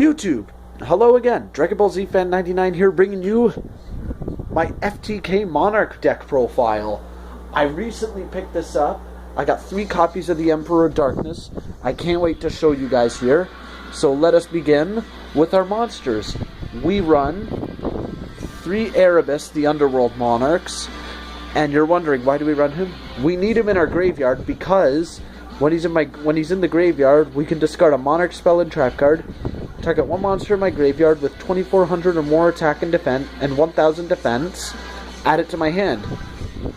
YouTube, hello again. Dragon Ball Z Fan 99 here, bringing you my FTK Monarch deck profile. I recently picked this up. I got 3 copies of the Emperor of Darkness. I can't wait to show you guys here. So let us begin with our monsters. We run 3 Erebus, the Underworld Monarchs. And you're wondering, why do we run him? We need him in our graveyard because when he's in the graveyard, we can discard a Monarch spell and trap card. Target one monster in my graveyard with 2,400 or more attack and defense and 1,000 defense. Add it to my hand.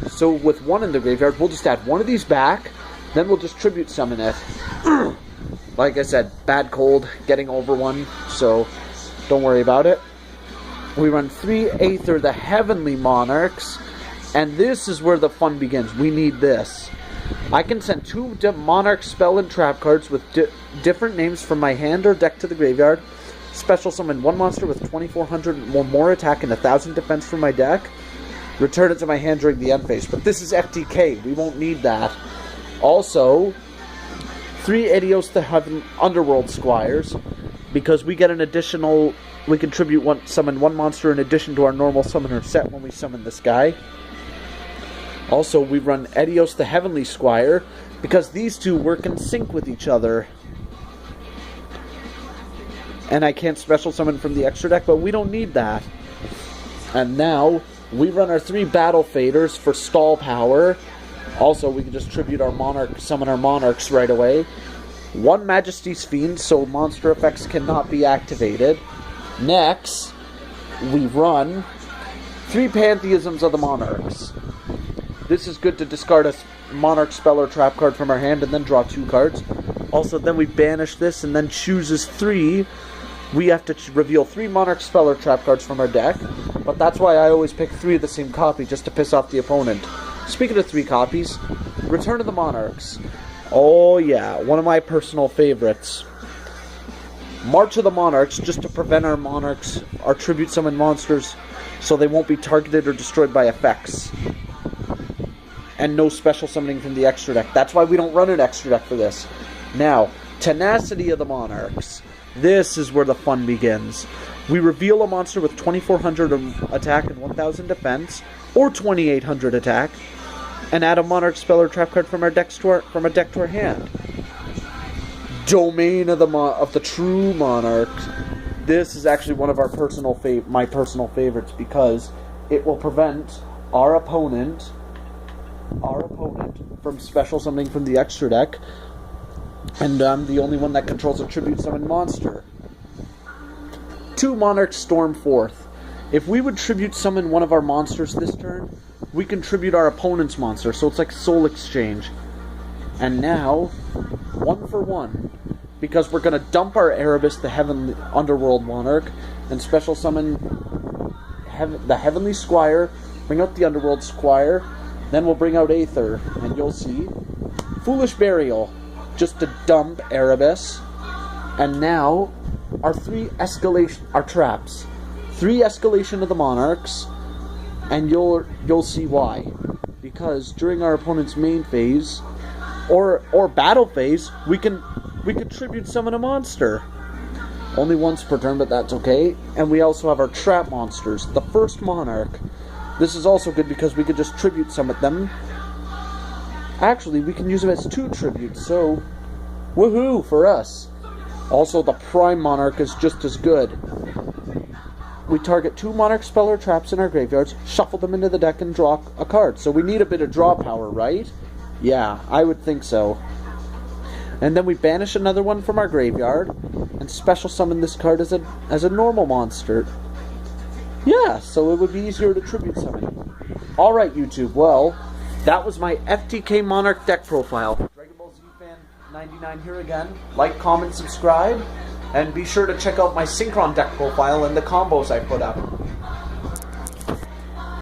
So with one in the graveyard, we'll just add one of these back. Then we'll just tribute summon it. Like I said, bad cold, getting over one, so don't worry about it. We run 3 Aether, the Heavenly Monarchs. And this is where the fun begins. We need this. I can send 2 Monarch spell and trap cards with different names from my hand or deck to the graveyard. Special summon one monster with 2,400 or more attack and 1,000 defense from my deck. Return it to my hand during the end phase. But this is FTK. We won't need that. Also, 3 Yugioh the Heaven Underworld Squires. Because we get an additional... We can summon one monster in addition to our normal summoner set when we summon this guy. Also, we run Yugioh the Heavenly Squire, because these two work in sync with each other. And I can't special summon from the extra deck, but we don't need that. And now, we run our 3 Battle Faders for stall power. Also, we can just tribute our Monarch, summon our Monarchs right away. 1 Majesty's Fiend, so monster effects cannot be activated. Next, we run 3 Pantheisms of the Monarchs. This is good to discard a Monarch spell or trap card from our hand and then draw 2 cards. Also, then we banish this and then chooses 3. We have to reveal 3 Monarch spell or trap cards from our deck. But that's why I always pick 3 of the same copy, just to piss off the opponent. Speaking of 3 copies, Return of the Monarchs. Oh yeah, one of my personal favorites. March of the Monarchs, just to prevent our Monarchs, our tribute summon monsters, so they won't be targeted or destroyed by effects. And no special summoning from the extra deck. That's why we don't run an extra deck for this. Now, Tenacity of the Monarchs. This is where the fun begins. We reveal a monster with 2,400 attack and 1,000 defense, or 2,800 attack, and add a Monarch spell or trap card from our deck to our hand. Domain of the True Monarch. This is actually one of our my personal favorites, because it will prevent our opponent from special summoning from the extra deck, and I'm the only one that controls a tribute summon monster. 2 Monarch Stormforth. If we would tribute summon one of our monsters this turn, we can tribute our opponent's monster, so it's like soul exchange. And now, 1 for 1, because we're going to dump our Erebus, the Heavenly Underworld Monarch, and special summon the Heavenly Squire, bring out the Underworld Squire. Then we'll bring out Aether, and you'll see Foolish Burial, just to dump Erebus. And now, our 3 traps. 3 Escalation of the Monarchs, and you'll see why. Because during our opponent's main phase, or battle phase, we can tribute summon a monster. Only once per turn, but that's okay. And we also have our trap monsters. The first Monarch. This is also good because we could just tribute summon them. Actually, we can use them as 2 tributes, so woohoo for us. Also, the Prime Monarch is just as good. We target 2 Monarch spell or traps in our graveyards, shuffle them into the deck, and draw a card. So we need a bit of draw power, right? Yeah, I would think so. And then we banish another one from our graveyard, and special summon this card as a normal monster. Yeah, so it would be easier to tribute summon. Alright, YouTube, well, that was my FTK Monarch deck profile. Dragon Ball Z Fan 99 here again. Like, comment, subscribe, and be sure to check out my Synchron deck profile and the combos I put up.